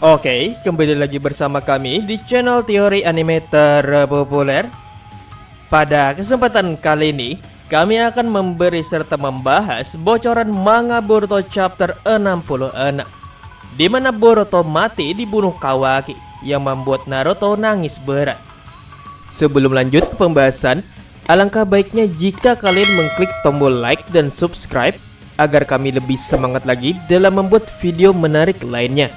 Oke, kembali lagi bersama kami di channel teori anime terpopuler. Pada kesempatan kali ini, kami akan memberi serta membahas bocoran manga Boruto chapter 66, di mana Boruto mati dibunuh Kawaki yang membuat Naruto nangis berat. Sebelum lanjut ke pembahasan, alangkah baiknya jika kalian mengklik tombol like dan subscribe agar kami lebih semangat lagi dalam membuat video menarik lainnya.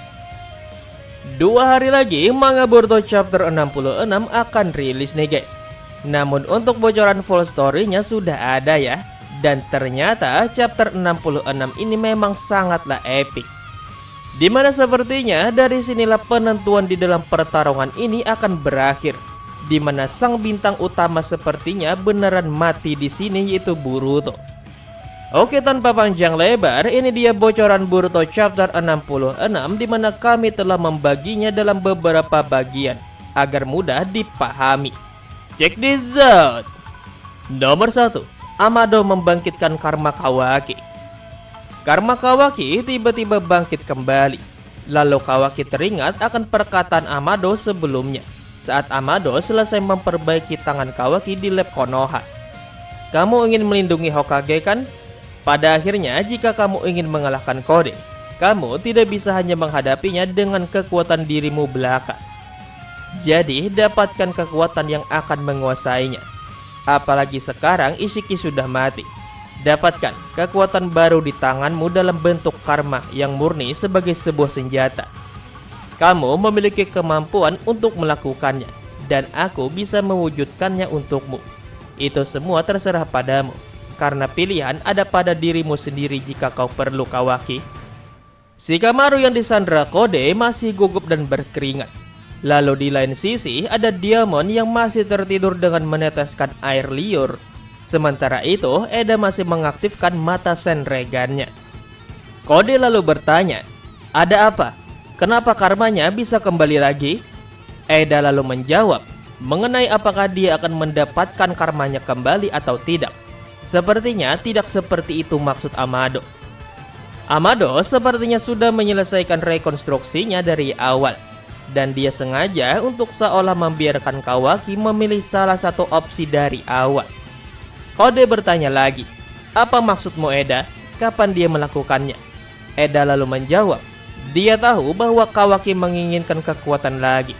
2 hari lagi manga Boruto chapter 66 akan rilis nih guys. Namun untuk bocoran full story-nya sudah ada ya. Dan ternyata chapter 66 ini memang sangatlah epic. Dimana sepertinya dari sinilah penentuan di dalam pertarungan ini akan berakhir. Dimana sang bintang utama sepertinya beneran mati di sini, yaitu Boruto. Oke, tanpa panjang lebar, ini dia bocoran Boruto chapter 66 di mana kami telah membaginya dalam beberapa bagian agar mudah dipahami. Check this out. Nomor 1, Amado membangkitkan karma Kawaki. Karma Kawaki tiba-tiba bangkit kembali. Lalu Kawaki teringat akan perkataan Amado sebelumnya saat Amado selesai memperbaiki tangan Kawaki di lab Konoha. Kamu ingin melindungi Hokage kan? Pada akhirnya, jika kamu ingin mengalahkan Kode, kamu tidak bisa hanya menghadapinya dengan kekuatan dirimu belaka. Jadi, dapatkan kekuatan yang akan menguasainya. Apalagi sekarang Ishiki sudah mati. Dapatkan kekuatan baru di tanganmu dalam bentuk karma yang murni sebagai sebuah senjata. Kamu memiliki kemampuan untuk melakukannya, dan aku bisa mewujudkannya untukmu. Itu semua terserah padamu. Karena pilihan ada pada dirimu sendiri jika kau perlu, Kawaki. Shikamaru yang disandra Kode masih gugup dan berkeringat. Lalu di lain sisi ada Diamond yang masih tertidur dengan meneteskan air liur. Sementara itu Eda masih mengaktifkan mata Senregannya. Kode lalu bertanya, ada apa? Kenapa karmanya bisa kembali lagi? Eda lalu menjawab, mengenai apakah dia akan mendapatkan karmanya kembali atau tidak. Sepertinya tidak seperti itu maksud Amado. Amado sepertinya sudah menyelesaikan rekonstruksinya dari awal. Dan dia sengaja untuk seolah membiarkan Kawaki memilih salah satu opsi dari awal. Kode bertanya lagi, apa maksudmu Eda? Kapan dia melakukannya? Eda lalu menjawab, dia tahu bahwa Kawaki menginginkan kekuatan lagi.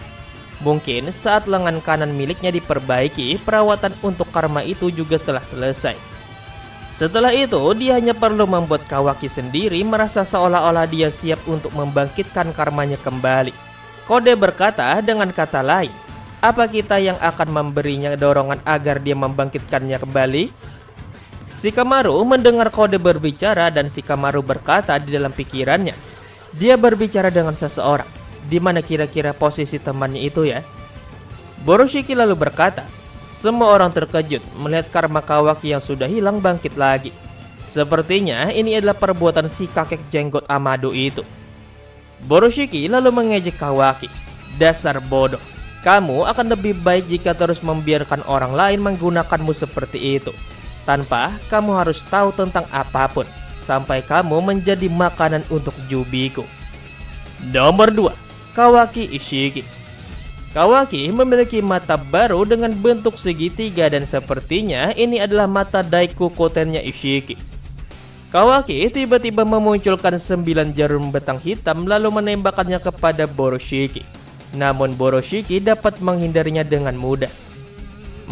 Mungkin saat lengan kanan miliknya diperbaiki, perawatan untuk karma itu juga telah selesai. Setelah itu, dia hanya perlu membuat Kawaki sendiri merasa seolah-olah dia siap untuk membangkitkan karmanya kembali. Kode berkata dengan kata lain, apa kita yang akan memberinya dorongan agar dia membangkitkannya kembali? Shikamaru mendengar Kode berbicara dan Shikamaru berkata di dalam pikirannya, dia berbicara dengan seseorang. Di mana kira-kira posisi temannya itu ya? Boroshiki lalu berkata, semua orang terkejut melihat karma Kawaki yang sudah hilang bangkit lagi. Sepertinya ini adalah perbuatan si kakek jenggot Amado itu. Boroshiki lalu mengejek Kawaki. Dasar bodoh. Kamu akan lebih baik jika terus membiarkan orang lain menggunakanmu seperti itu. Tanpa kamu harus tahu tentang apapun. Sampai kamu menjadi makanan untuk Yubiko. Nomor 2. Kawaki Ishiki. Kawaki memiliki mata baru dengan bentuk segitiga dan sepertinya ini adalah mata Daikukotennya Ishiki. Kawaki tiba-tiba memunculkan 9 jarum betang hitam lalu menembakkannya kepada Boroshiki. Namun Boroshiki dapat menghindarinya dengan mudah.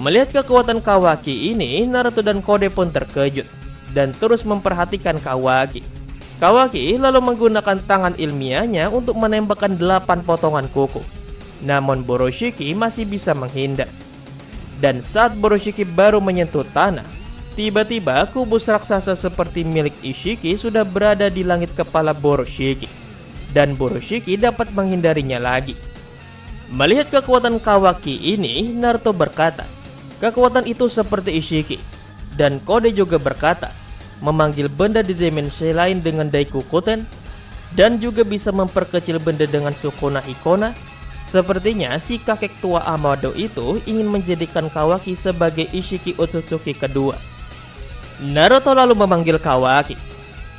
Melihat kekuatan Kawaki ini, Naruto dan Kode pun terkejut dan terus memperhatikan Kawaki. Kawaki lalu menggunakan tangan ilmiahnya untuk menembakkan 8 potongan kuku. Namun Boroshiki masih bisa menghindar. Dan saat Boroshiki baru menyentuh tanah, tiba-tiba kubus raksasa seperti milik Ishiki sudah berada di langit kepala Boroshiki. Dan Boroshiki dapat menghindarinya lagi. Melihat kekuatan Kawaki ini, Naruto berkata, kekuatan itu seperti Ishiki. Dan Kode juga berkata, memanggil benda di dimensi lain dengan Daikukoten, dan juga bisa memperkecil benda dengan Sukuna Ikona. Sepertinya si kakek tua Amado itu ingin menjadikan Kawaki sebagai Ishiki Otsutsuki kedua. Naruto lalu memanggil Kawaki.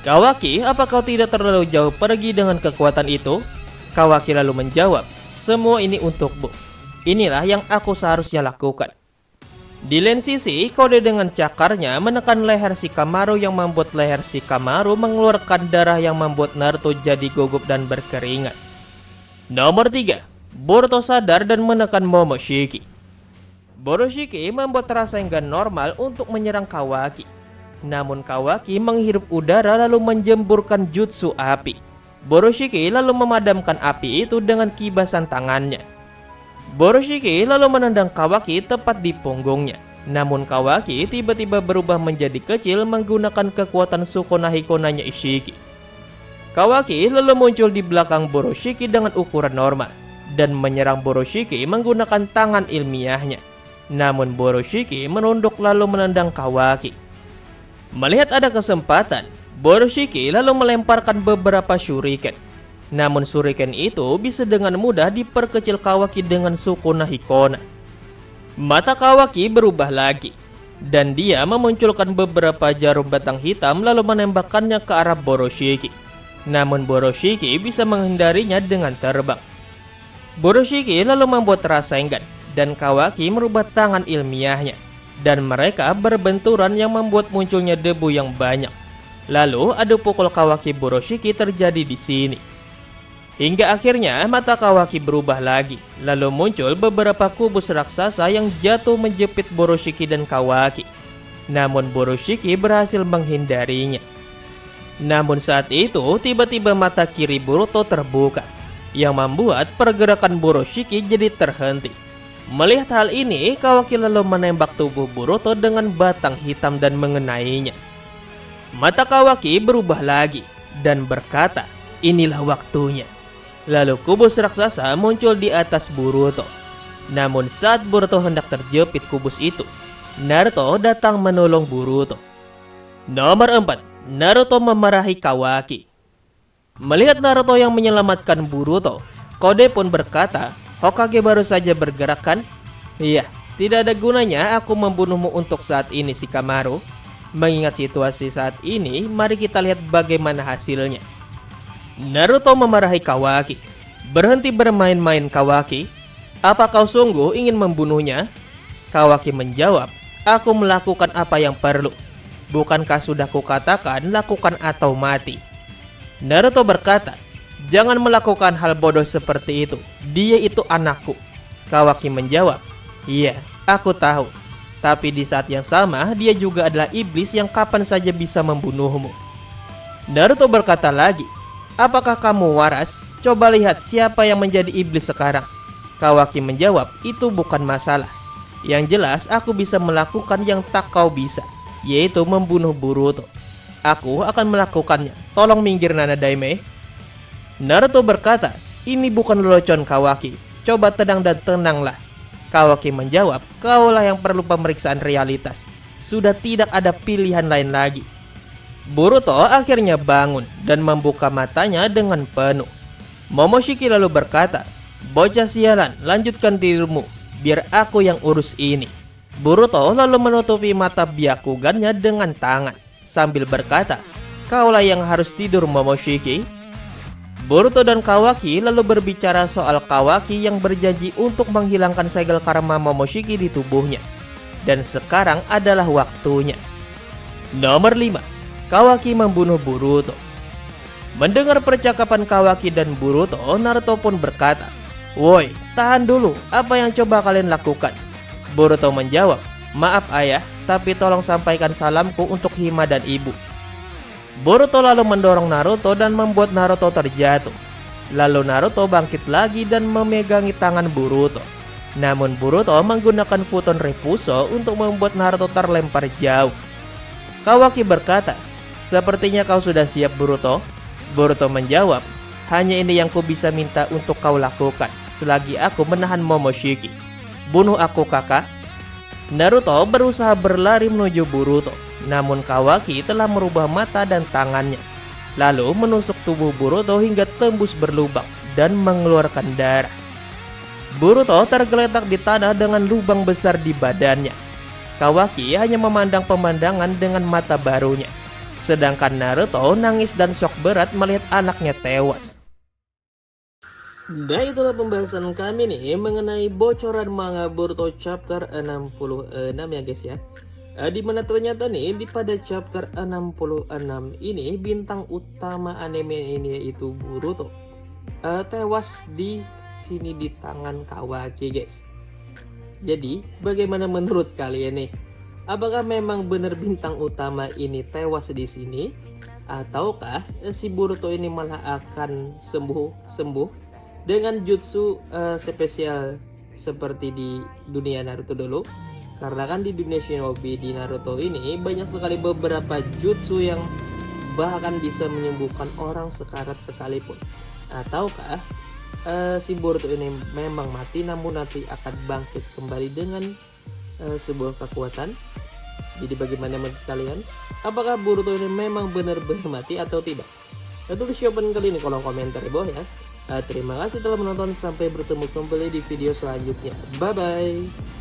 Kawaki, apa kau tidak terlalu jauh pergi dengan kekuatan itu? Kawaki lalu menjawab, semua ini untukmu. Inilah yang aku seharusnya lakukan. Di lain sisi, Kode dengan cakarnya menekan leher Shikamaru yang membuat leher Shikamaru mengeluarkan darah yang membuat Naruto jadi gugup dan berkeringat. Nomor 3. Boruto sadar dan menekan Momoshiki. Borushiki membuat Rasengan normal untuk menyerang Kawaki. Namun Kawaki menghirup udara lalu menjemburkan jutsu api. Borushiki lalu memadamkan api itu dengan kibasan tangannya. Borushiki lalu menendang Kawaki tepat di punggungnya. Namun Kawaki tiba-tiba berubah menjadi kecil menggunakan kekuatan Sukuna Hikonanya Ishiki. Kawaki lalu muncul di belakang Borushiki dengan ukuran normal dan menyerang Borushiki menggunakan tangan ilmiahnya. Namun Borushiki menunduk lalu menendang Kawaki. Melihat ada kesempatan, Borushiki lalu melemparkan beberapa shuriken. Namun shuriken itu bisa dengan mudah diperkecil Kawaki dengan Sukuna Hikona. Mata Kawaki berubah lagi, dan dia memunculkan beberapa jarum batang hitam lalu menembakkannya ke arah Borushiki. Namun Borushiki bisa menghindarinya dengan terbang. Borushiki lalu membuat Rasengan, dan Kawaki merubah tangan ilmiahnya, dan mereka berbenturan yang membuat munculnya debu yang banyak. Lalu adu pukul Kawaki Borushiki terjadi di sini. Hingga akhirnya mata Kawaki berubah lagi, lalu muncul beberapa kubus raksasa yang jatuh menjepit Borushiki dan Kawaki. Namun Borushiki berhasil menghindarinya. Namun saat itu tiba-tiba mata kiri Boruto terbuka, yang membuat pergerakan Borushiki jadi terhenti. Melihat hal ini, Kawaki lalu menembak tubuh Boruto dengan batang hitam dan mengenainya. Mata Kawaki berubah lagi dan berkata, inilah waktunya. Lalu kubus raksasa muncul di atas Boruto. Namun saat Boruto hendak terjepit kubus itu, Naruto datang menolong Boruto. Nomor 4. Naruto memarahi Kawaki. Melihat Naruto yang menyelamatkan Boruto, Kode pun berkata, Hokage baru saja bergerak kan? Iya, tidak ada gunanya aku membunuhmu untuk saat ini Shikamaru. Mengingat situasi saat ini, mari kita lihat bagaimana hasilnya. Naruto memarahi Kawaki. Berhenti bermain-main Kawaki. Apa kau sungguh ingin membunuhnya? Kawaki menjawab, aku melakukan apa yang perlu. Bukankah sudah kukatakan lakukan atau mati? Naruto berkata, jangan melakukan hal bodoh seperti itu. Dia itu anakku. Kawaki menjawab, iya, aku tahu. Tapi di saat yang sama, dia juga adalah iblis yang kapan saja bisa membunuhmu. Naruto berkata lagi, apakah kamu waras? Coba lihat siapa yang menjadi iblis sekarang. Kawaki menjawab, itu bukan masalah. Yang jelas, aku bisa melakukan yang tak kau bisa, yaitu membunuh Boruto. Aku akan melakukannya. Tolong minggir Nana Daime. Naruto berkata, ini bukan lelucon Kawaki. Coba tenang dan tenanglah. Kawaki menjawab, kaulah yang perlu pemeriksaan realitas. Sudah tidak ada pilihan lain lagi. Boruto akhirnya bangun dan membuka matanya dengan penuh. Momoshiki lalu berkata, bocah sialan, lanjutkan tidurmu, biar aku yang urus ini. Boruto lalu menutupi mata Byakugannya dengan tangan, sambil berkata, kaulah yang harus tidur Momoshiki. Boruto dan Kawaki lalu berbicara soal Kawaki yang berjanji untuk menghilangkan segel karma Momoshiki di tubuhnya. Dan sekarang adalah waktunya. Nomor 5. Kawaki membunuh Boruto. Mendengar percakapan Kawaki dan Boruto, Naruto pun berkata, woi, tahan dulu, apa yang coba kalian lakukan? Boruto menjawab, maaf ayah, tapi tolong sampaikan salamku untuk Hima dan ibu. Boruto lalu mendorong Naruto dan membuat Naruto terjatuh. Lalu Naruto bangkit lagi dan memegangi tangan Boruto. Namun Boruto menggunakan Futon Refuso untuk membuat Naruto terlempar jauh. Kawaki berkata, sepertinya kau sudah siap Boruto. Boruto menjawab, hanya ini yang ku bisa minta untuk kau lakukan selagi aku menahan Momoshiki. Bunuh aku kakak. Naruto berusaha berlari menuju Boruto. Namun Kawaki telah merubah mata dan tangannya, lalu menusuk tubuh Boruto hingga tembus berlubang dan mengeluarkan darah. Boruto tergeletak di tanah dengan lubang besar di badannya. Kawaki hanya memandang pemandangan dengan mata barunya, sedangkan Naruto nangis dan shock berat melihat anaknya tewas. Dan itulah pembahasan kami nih mengenai bocoran manga Boruto chapter 66 ya guys ya. Di mana ternyata nih pada chapter 66 ini bintang utama anime ini yaitu Boruto tewas di sini di tangan Kawaki guys. Jadi bagaimana menurut kalian nih? Apakah memang benar bintang utama ini tewas di sini? Ataukah si Boruto ini malah akan sembuh dengan jutsu spesial seperti di dunia Naruto dulu? Karena kan di dunia Shinobi di Naruto ini banyak sekali beberapa jutsu yang bahkan bisa menyembuhkan orang sekarat sekalipun. Ataukah si Boruto ini memang mati namun nanti akan bangkit kembali dengan sebuah kekuatan? Jadi bagaimana menurut kalian? Apakah Boruto ini memang benar-benar mati atau tidak? Tulis jawaban kalian di kolom komentar di bawah ya. Terima kasih telah menonton, sampai bertemu kembali di video selanjutnya. Bye bye.